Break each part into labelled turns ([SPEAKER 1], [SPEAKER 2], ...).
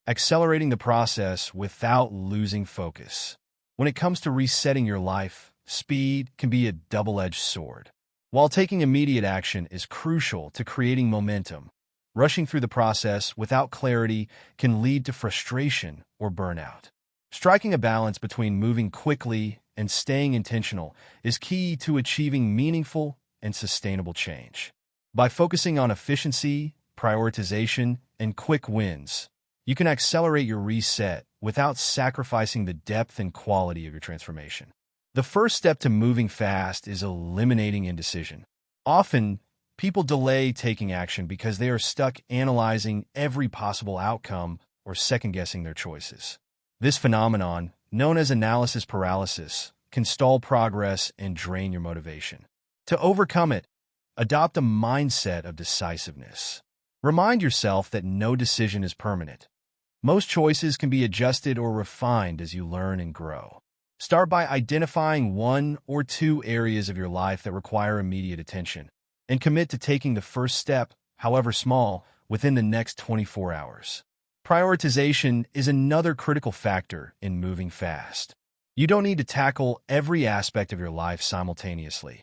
[SPEAKER 1] accelerating the process without losing focus. When it comes to resetting your life, speed can be a double-edged sword. While taking immediate action is crucial to creating momentum, rushing through the process without clarity can lead to frustration or burnout. Striking a balance between moving quickly and staying intentional is key to achieving meaningful and sustainable change. By focusing on efficiency, prioritization, and quick wins, you can accelerate your reset without sacrificing the depth and quality of your transformation. The first step to moving fast is eliminating indecision. Often, people delay taking action because they are stuck analyzing every possible outcome or second-guessing their choices. This phenomenon, known as analysis paralysis, can stall progress and drain your motivation. To overcome it, adopt a mindset of decisiveness. Remind yourself that no decision is permanent. Most choices can be adjusted or refined as you learn and grow. Start by identifying one or two areas of your life that require immediate attention, and commit to taking the first step, however small, within the next 24 hours. Prioritization is another critical factor in moving fast. You don't need to tackle every aspect of your life simultaneously.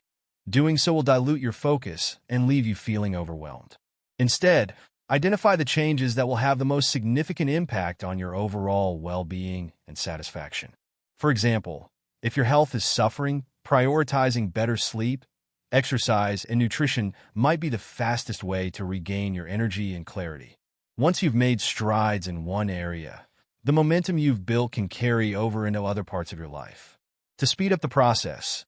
[SPEAKER 1] Doing so will dilute your focus and leave you feeling overwhelmed. Instead, identify the changes that will have the most significant impact on your overall well-being and satisfaction. For example, if your health is suffering, prioritizing better sleep, exercise, and nutrition might be the fastest way to regain your energy and clarity. Once you've made strides in one area, the momentum you've built can carry over into other parts of your life. To speed up the process,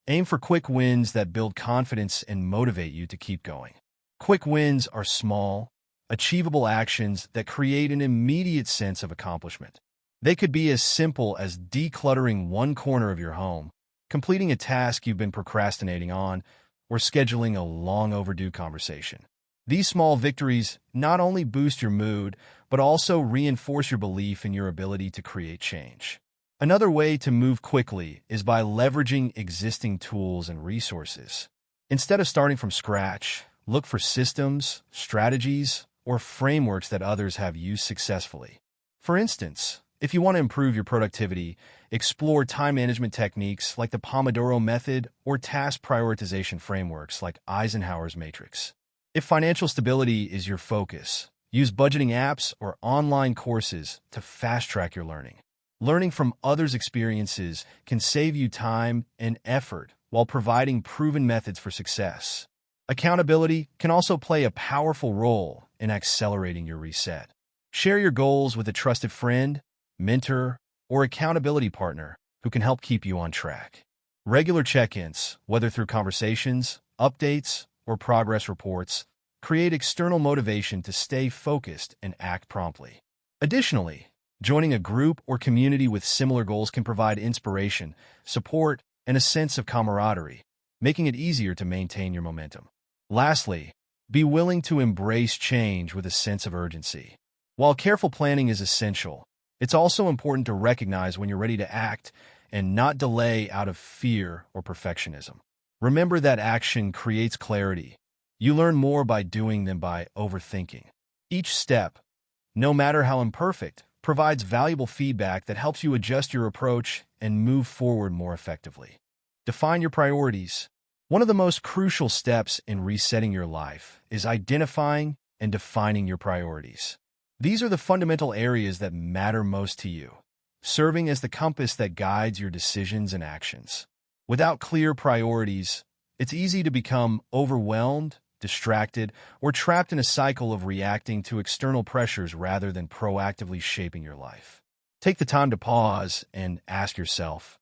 [SPEAKER 1] aim for quick wins that build confidence and motivate you to keep going. Quick wins are small, achievable actions that create an immediate sense of accomplishment. They could be as simple as decluttering one corner of your home, completing a task you've been procrastinating on, or scheduling a long overdue conversation. These small victories not only boost your mood, but also reinforce your belief in your ability to create change. Another way to move quickly is by leveraging existing tools and resources. Instead of starting from scratch, look for systems, strategies, or frameworks that others have used successfully. For instance, if you want to improve your productivity, explore time management techniques like the Pomodoro method or task prioritization frameworks like Eisenhower's matrix. If financial stability is your focus, use budgeting apps or online courses to fast-track your learning. Learning from others' experiences can save you time and effort while providing proven methods for success. Accountability can also play a powerful role in accelerating your reset. Share your goals with a trusted friend, mentor, or accountability partner who can help keep you on track. Regular check-ins, whether through conversations, updates, or progress reports, create external motivation to stay focused and act promptly. Additionally, joining a group or community with similar goals can provide inspiration, support, and a sense of camaraderie, making it easier to maintain your momentum. Lastly, be willing to embrace change with a sense of urgency. While careful planning is essential, it's also important to recognize when you're ready to act and not delay out of fear or perfectionism. Remember that action creates clarity. You learn more by doing than by overthinking. Each step, no matter how imperfect, provides valuable feedback that helps you adjust your approach and move forward more effectively. Define your priorities. One of the most crucial steps in resetting your life is identifying and defining your priorities. These are the fundamental areas that matter most to you, serving as the compass that guides your decisions and actions. Without clear priorities, it's easy to become overwhelmed, distracted, or trapped in a cycle of reacting to external pressures rather than proactively shaping your life. Take the time to pause and ask yourself,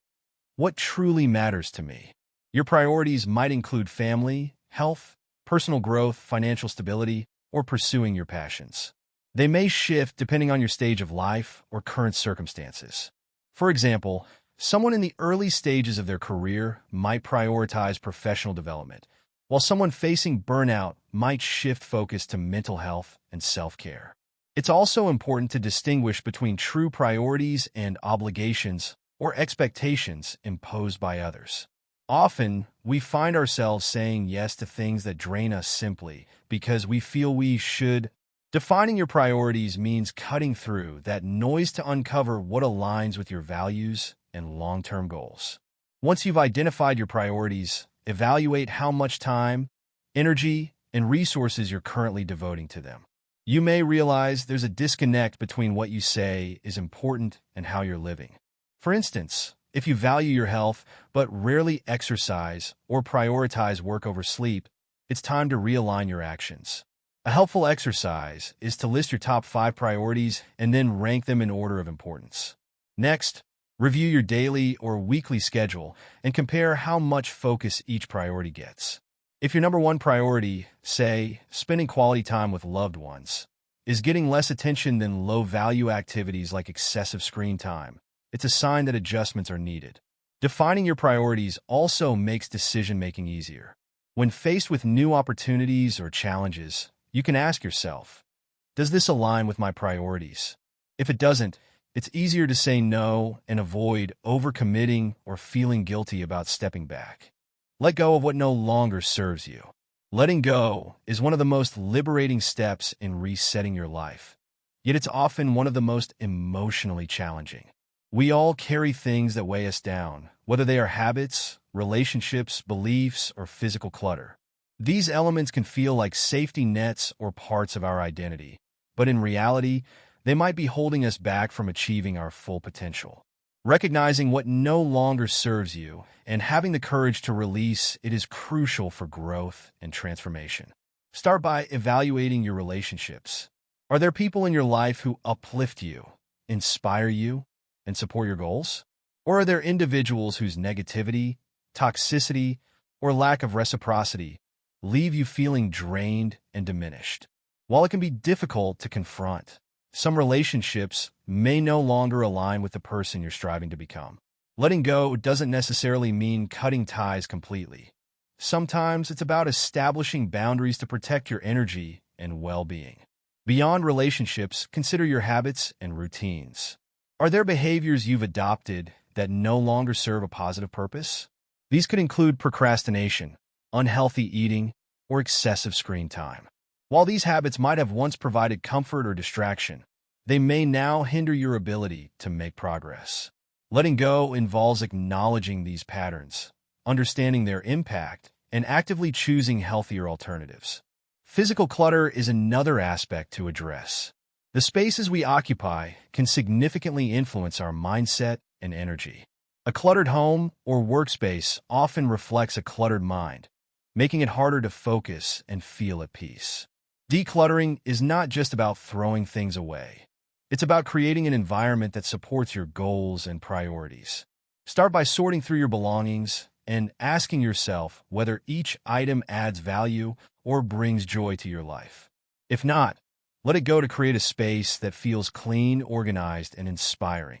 [SPEAKER 1] what truly matters to me? Your priorities might include family, health, personal growth, financial stability, or pursuing your passions. They may shift depending on your stage of life or current circumstances. For example, someone in the early stages of their career might prioritize professional development, while someone facing burnout might shift focus to mental health and self-care. It's also important to distinguish between true priorities and obligations or expectations imposed by others. Often, we find ourselves saying yes to things that drain us simply because we feel we should Defining your priorities means cutting through that noise to uncover what aligns with your values and long-term goals. Once you've identified your priorities, evaluate how much time, energy, and resources you're currently devoting to them. You may realize there's a disconnect between what you say is important and how you're living. For instance, if you value your health but rarely exercise or prioritize work over sleep, it's time to realign your actions. A helpful exercise is to list your top 5 priorities and then rank them in order of importance. Next, review your daily or weekly schedule and compare how much focus each priority gets. If your number one priority, say, spending quality time with loved ones, is getting less attention than low-value activities like excessive screen time, it's a sign that adjustments are needed. Defining your priorities also makes decision-making easier. When faced with new opportunities or challenges, you can ask yourself, does this align with my priorities? If it doesn't, it's easier to say no and avoid overcommitting or feeling guilty about stepping back. Let go of what no longer serves you. Letting go is one of the most liberating steps in resetting your life, yet it's often one of the most emotionally challenging. We all carry things that weigh us down, whether they are habits, relationships, beliefs, or physical clutter. These elements can feel like safety nets or parts of our identity, but in reality, they might be holding us back from achieving our full potential. Recognizing what no longer serves you and having the courage to release it is crucial for growth and transformation. Start by evaluating your relationships. Are there people in your life who uplift you, inspire you, and support your goals? Or are there individuals whose negativity, toxicity, or lack of reciprocity leave you feeling drained and diminished? While it can be difficult to confront, some relationships may no longer align with the person you're striving to become. Letting go doesn't necessarily mean cutting ties completely. Sometimes it's about establishing boundaries to protect your energy and well-being. Beyond relationships, consider your habits and routines. Are there behaviors you've adopted that no longer serve a positive purpose? These could include procrastination, unhealthy eating, or excessive screen time. While these habits might have once provided comfort or distraction, they may now hinder your ability to make progress. Letting go involves acknowledging these patterns, understanding their impact, and actively choosing healthier alternatives. Physical clutter is another aspect to address. The spaces we occupy can significantly influence our mindset and energy. A cluttered home or workspace often reflects a cluttered mind, making it harder to focus and feel at peace. Decluttering is not just about throwing things away. It's about creating an environment that supports your goals and priorities. Start by sorting through your belongings and asking yourself whether each item adds value or brings joy to your life. If not, let it go to create a space that feels clean, organized, and inspiring.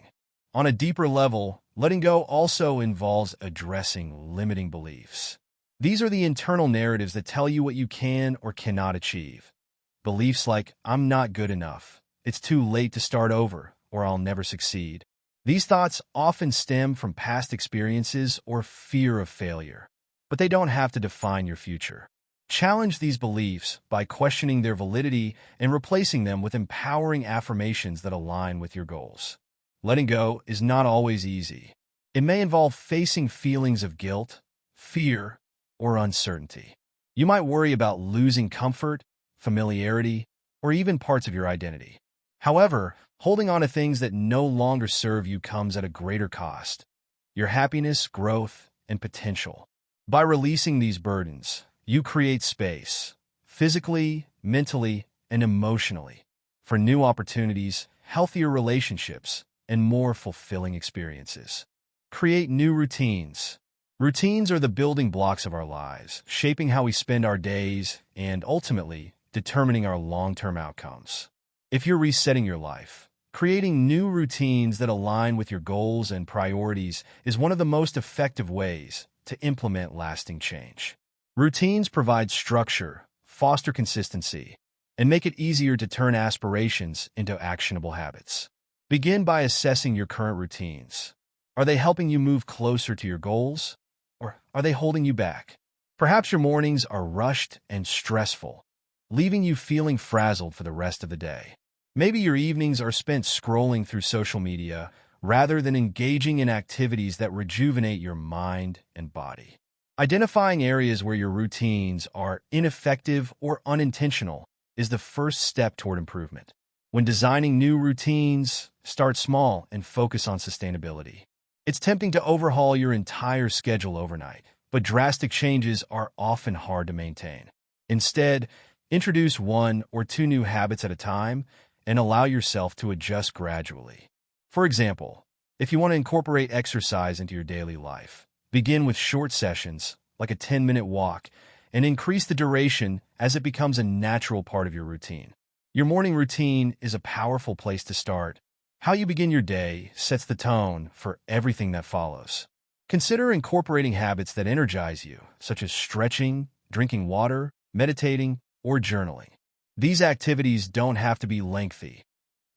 [SPEAKER 1] On a deeper level, letting go also involves addressing limiting beliefs. These are the internal narratives that tell you what you can or cannot achieve. Beliefs like, I'm not good enough, it's too late to start over, or I'll never succeed. These thoughts often stem from past experiences or fear of failure, but they don't have to define your future. Challenge these beliefs by questioning their validity and replacing them with empowering affirmations that align with your goals. Letting go is not always easy. It may involve facing feelings of guilt, fear, or uncertainty. You might worry about losing comfort, familiarity, or even parts of your identity. However, holding on to things that no longer serve you comes at a greater cost: your happiness, growth, and potential. By releasing these burdens, you create space, physically, mentally, and emotionally, for new opportunities, healthier relationships, and more fulfilling experiences. Create new routines. Routines are the building blocks of our lives, shaping how we spend our days and, ultimately, determining our long-term outcomes. If you're resetting your life, creating new routines that align with your goals and priorities is one of the most effective ways to implement lasting change. Routines provide structure, foster consistency, and make it easier to turn aspirations into actionable habits. Begin by assessing your current routines. Are they helping you move closer to your goals, or are they holding you back? Perhaps your mornings are rushed and stressful, leaving you feeling frazzled for the rest of the day. Maybe your evenings are spent scrolling through social media rather than engaging in activities that rejuvenate your mind and body. Identifying areas where your routines are ineffective or unintentional is the first step toward improvement. When designing new routines, start small and focus on sustainability. It's tempting to overhaul your entire schedule overnight, but drastic changes are often hard to maintain. Instead, introduce 1 or 2 new habits at a time and allow yourself to adjust gradually. For example, if you want to incorporate exercise into your daily life, begin with short sessions, like a 10-minute walk, and increase the duration as it becomes a natural part of your routine. Your morning routine is a powerful place to start. How you begin your day sets the tone for everything that follows. Consider incorporating habits that energize you, such as stretching, drinking water, meditating, or journaling. These activities don't have to be lengthy.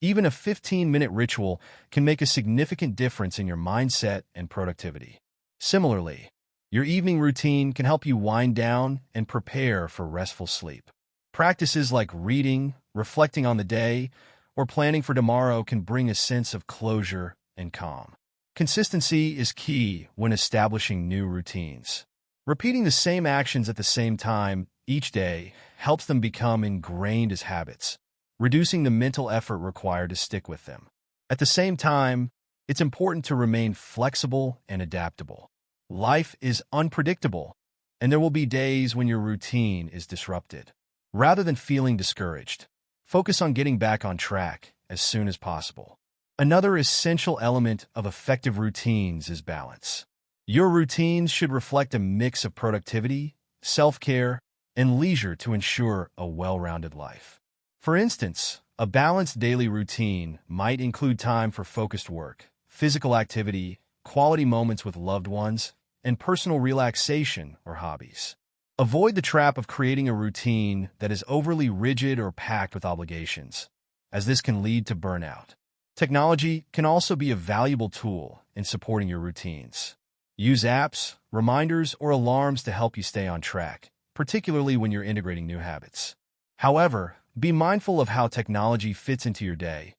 [SPEAKER 1] Even a 15-minute ritual can make a significant difference in your mindset and productivity. Similarly, your evening routine can help you wind down and prepare for restful sleep. Practices like reading, reflecting on the day, or planning for tomorrow can bring a sense of closure and calm. Consistency is key when establishing new routines. Repeating the same actions at the same time each day helps them become ingrained as habits, reducing the mental effort required to stick with them. At the same time, it's important to remain flexible and adaptable. Life is unpredictable, and there will be days when your routine is disrupted. Rather than feeling discouraged, focus on getting back on track as soon as possible. Another essential element of effective routines is balance. Your routines should reflect a mix of productivity, self-care, and leisure to ensure a well-rounded life. For instance, a balanced daily routine might include time for focused work, physical activity, quality moments with loved ones, and personal relaxation or hobbies. Avoid the trap of creating a routine that is overly rigid or packed with obligations, as this can lead to burnout. Technology can also be a valuable tool in supporting your routines. Use apps, reminders, or alarms to help you stay on track, particularly when you're integrating new habits. However, be mindful of how technology fits into your day.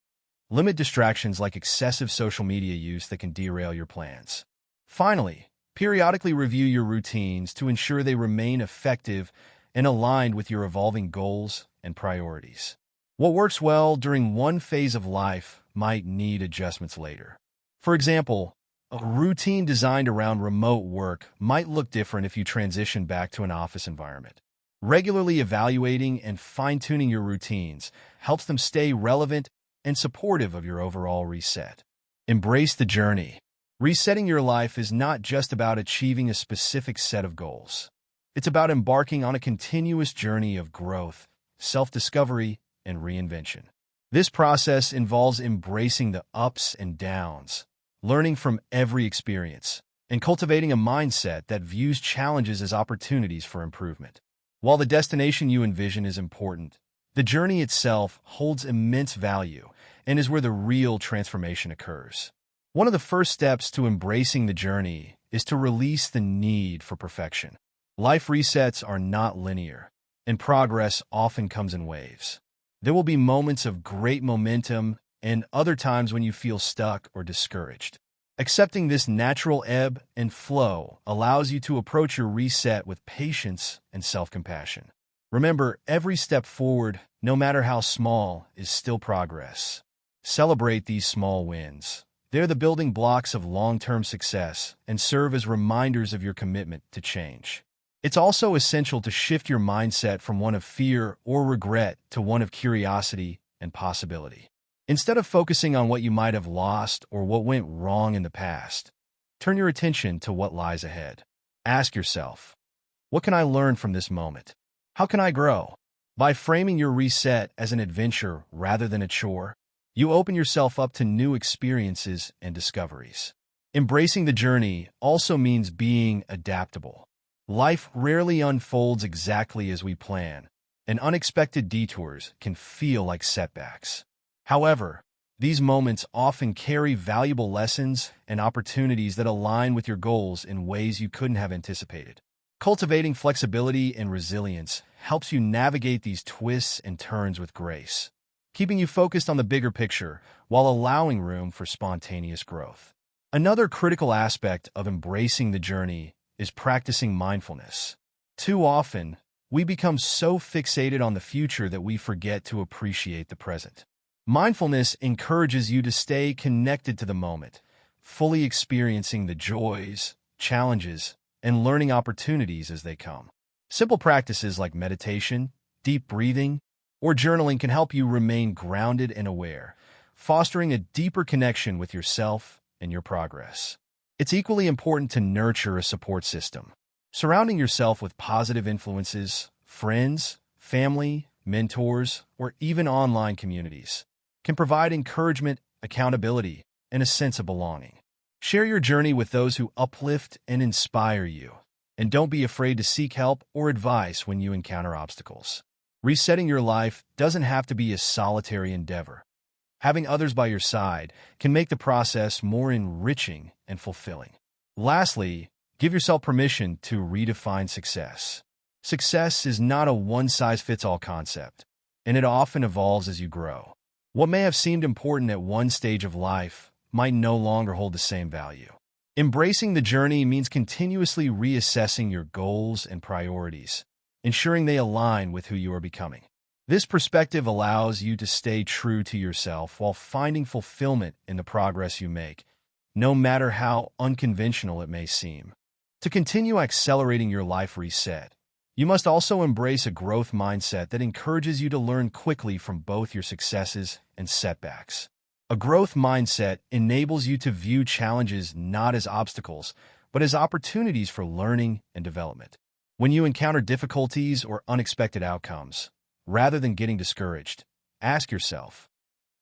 [SPEAKER 1] Limit distractions like excessive social media use that can derail your plans. Finally, periodically review your routines to ensure they remain effective and aligned with your evolving goals and priorities. What works well during one phase of life might need adjustments later. For example, a routine designed around remote work might look different if you transition back to an office environment. Regularly evaluating and fine-tuning your routines helps them stay relevant and supportive of your overall reset. Embrace the journey. Resetting your life is not just about achieving a specific set of goals. It's about embarking on a continuous journey of growth, self-discovery, and reinvention. This process involves embracing the ups and downs, learning from every experience, and cultivating a mindset that views challenges as opportunities for improvement. While the destination you envision is important, the journey itself holds immense value and is where the real transformation occurs. One of the first steps to embracing the journey is to release the need for perfection. Life resets are not linear, and progress often comes in waves. There will be moments of great momentum and other times when you feel stuck or discouraged. Accepting this natural ebb and flow allows you to approach your reset with patience and self-compassion. Remember, every step forward, no matter how small, is still progress. Celebrate these small wins. They're the building blocks of long-term success and serve as reminders of your commitment to change. It's also essential to shift your mindset from one of fear or regret to one of curiosity and possibility. Instead of focusing on what you might have lost or what went wrong in the past, turn your attention to what lies ahead. Ask yourself, what can I learn from this moment? How can I grow? By framing your reset as an adventure rather than a chore, you open yourself up to new experiences and discoveries. Embracing the journey also means being adaptable. Life rarely unfolds exactly as we plan, and unexpected detours can feel like setbacks. However, these moments often carry valuable lessons and opportunities that align with your goals in ways you couldn't have anticipated. Cultivating flexibility and resilience helps you navigate these twists and turns with grace, keeping you focused on the bigger picture while allowing room for spontaneous growth. Another critical aspect of embracing the journey is practicing mindfulness. Too often, we become so fixated on the future that we forget to appreciate the present. Mindfulness encourages you to stay connected to the moment, fully experiencing the joys, challenges, and learning opportunities as they come. Simple practices like meditation, deep breathing, or journaling can help you remain grounded and aware, fostering a deeper connection with yourself and your progress. It's equally important to nurture a support system. Surrounding yourself with positive influences, friends, family, mentors, or even online communities can provide encouragement, accountability, and a sense of belonging. Share your journey with those who uplift and inspire you, and don't be afraid to seek help or advice when you encounter obstacles. Resetting your life doesn't have to be a solitary endeavor. Having others by your side can make the process more enriching and fulfilling. Lastly, give yourself permission to redefine success. Success is not a one-size-fits-all concept, and it often evolves as you grow. What may have seemed important at one stage of life might no longer hold the same value. Embracing the journey means continuously reassessing your goals and priorities, ensuring they align with who you are becoming. This perspective allows you to stay true to yourself while finding fulfillment in the progress you make, no matter how unconventional it may seem. To continue accelerating your life reset, you must also embrace a growth mindset that encourages you to learn quickly from both your successes and setbacks. A growth mindset enables you to view challenges not as obstacles, but as opportunities for learning and development. When you encounter difficulties or unexpected outcomes, rather than getting discouraged, ask yourself,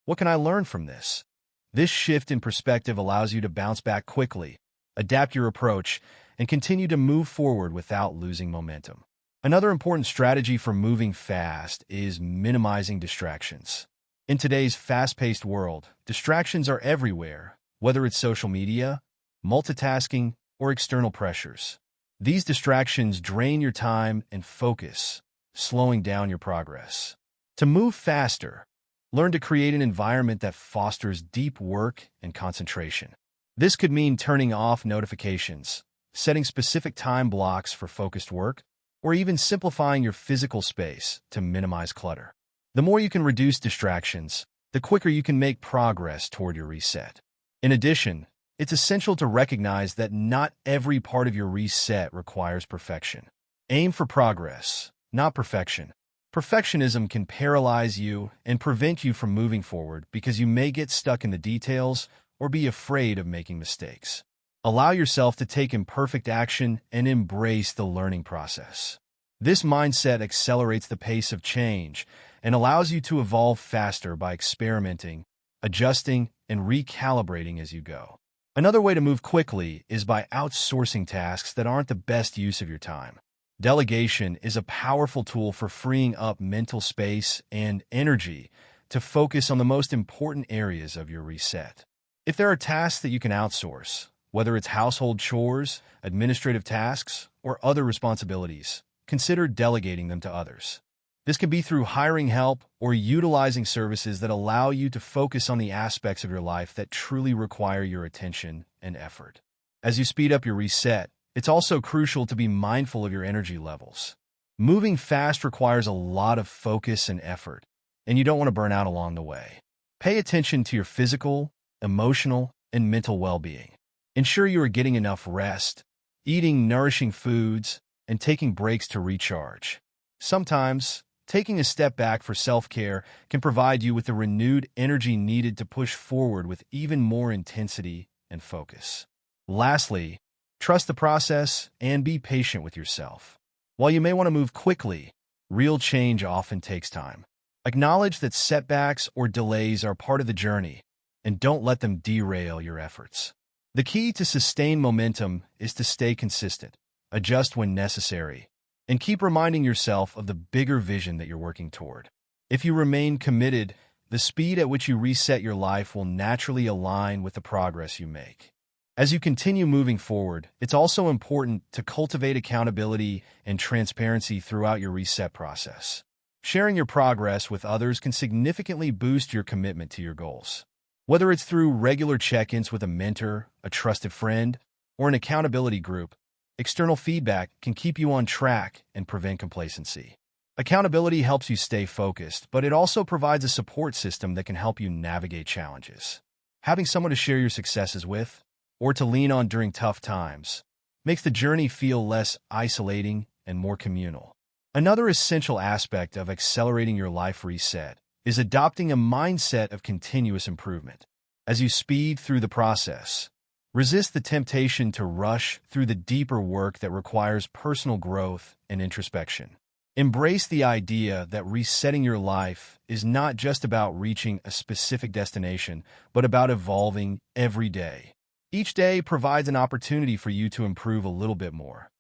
[SPEAKER 1] what can I learn from this? This shift in perspective allows you to bounce back quickly, adapt your approach, and continue to move forward without losing momentum. Another important strategy for moving fast is minimizing distractions. In today's fast-paced world, distractions are everywhere, whether it's social media, multitasking, or external pressures. These distractions drain your time and focus, slowing down your progress. To move faster, learn to create an environment that fosters deep work and concentration. This could mean turning off notifications, setting specific time blocks for focused work, or even simplifying your physical space to minimize clutter. The more you can reduce distractions, the quicker you can make progress toward your reset. In addition, it's essential to recognize that not every part of your reset requires perfection. Aim for progress, not perfection. Perfectionism can paralyze you and prevent you from moving forward because you may get stuck in the details or be afraid of making mistakes. Allow yourself to take imperfect action and embrace the learning process. This mindset accelerates the pace of change and allows you to evolve faster by experimenting, adjusting, and recalibrating as you go. Another way to move quickly is by outsourcing tasks that aren't the best use of your time. Delegation is a powerful tool for freeing up mental space and energy to focus on the most important areas of your reset. If there are tasks that you can outsource, whether it's household chores, administrative tasks, or other responsibilities, consider delegating them to others. This can be through hiring help or utilizing services that allow you to focus on the aspects of your life that truly require your attention and effort. As you speed up your reset, it's also crucial to be mindful of your energy levels. Moving fast requires a lot of focus and effort, and you don't want to burn out along the way. Pay attention to your physical, emotional, and mental well-being. Ensure you are getting enough rest, eating nourishing foods, and taking breaks to recharge. Sometimes, taking a step back for self-care can provide you with the renewed energy needed to push forward with even more intensity and focus. Lastly, trust the process and be patient with yourself. While you may want to move quickly, real change often takes time. Acknowledge that setbacks or delays are part of the journey, and don't let them derail your efforts. The key to sustain momentum is to stay consistent, adjust when necessary, and keep reminding yourself of the bigger vision that you're working toward. If you remain committed, the speed at which you reset your life will naturally align with the progress you make. As you continue moving forward, it's also important to cultivate accountability and transparency throughout your reset process. Sharing your progress with others can significantly boost your commitment to your goals. Whether it's through regular check-ins with a mentor, a trusted friend, or an accountability group, external feedback can keep you on track and prevent complacency. Accountability helps you stay focused, but it also provides a support system that can help you navigate challenges. Having someone to share your successes with, or to lean on during tough times, makes the journey feel less isolating and more communal. Another essential aspect of accelerating your life reset is adopting a mindset of continuous improvement. As you speed through the process, resist the temptation to rush through the deeper work that requires personal growth and introspection. Embrace the idea that resetting your life is not just about reaching a specific destination, but about evolving every day. Each day provides an opportunity for you to improve a little bit more,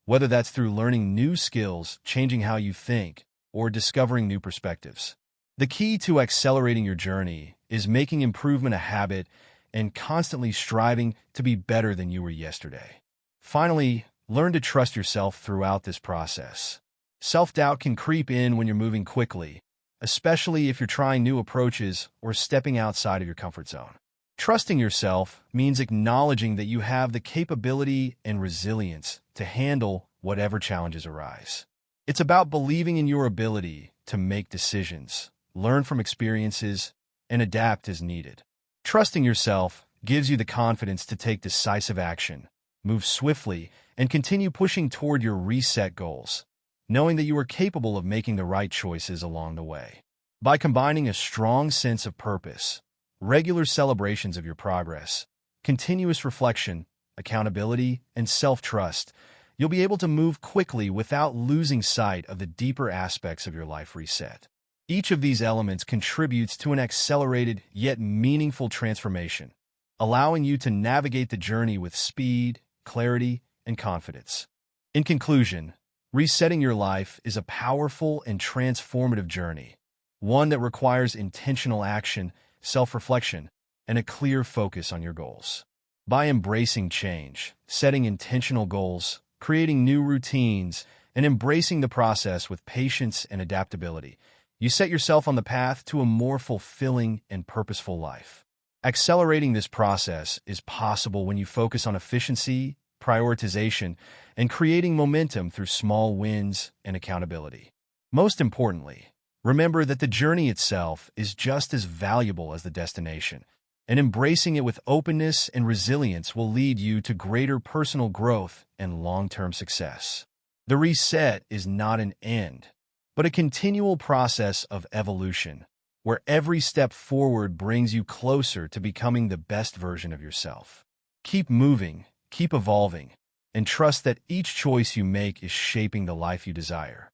[SPEAKER 1] whether that's through learning new skills, changing how you think, or discovering new perspectives. The key to accelerating your journey is making improvement a habit and constantly striving to be better than you were yesterday. Finally, learn to trust yourself throughout this process. Self-doubt can creep in when you're moving quickly, especially if you're trying new approaches or stepping outside of your comfort zone. Trusting yourself means acknowledging that you have the capability and resilience to handle whatever challenges arise. It's about believing in your ability to make decisions, learn from experiences, and adapt as needed. Trusting yourself gives you the confidence to take decisive action, move swiftly, and continue pushing toward your reset goals, knowing that you are capable of making the right choices along the way. By combining a strong sense of purpose, regular celebrations of your progress, continuous reflection, accountability, and self-trust, you'll be able to move quickly without losing sight of the deeper aspects of your life reset. Each of these elements contributes to an accelerated yet meaningful transformation, allowing you to navigate the journey with speed, clarity, and confidence. In conclusion, resetting your life is a powerful and transformative journey, one that requires intentional action, self-reflection, and a clear focus on your goals. By embracing change, setting intentional goals, creating new routines, and embracing the process with patience and adaptability, you set yourself on the path to a more fulfilling and purposeful life. Accelerating this process is possible when you focus on efficiency, prioritization, and creating momentum through small wins and accountability. Most importantly, remember that the journey itself is just as valuable as the destination, and embracing it with openness and resilience will lead you to greater personal growth and long-term success. The reset is not an end, but a continual process of evolution, where every step forward brings you closer to becoming the best version of yourself. Keep moving, keep evolving, and trust that each choice you make is shaping the life you desire.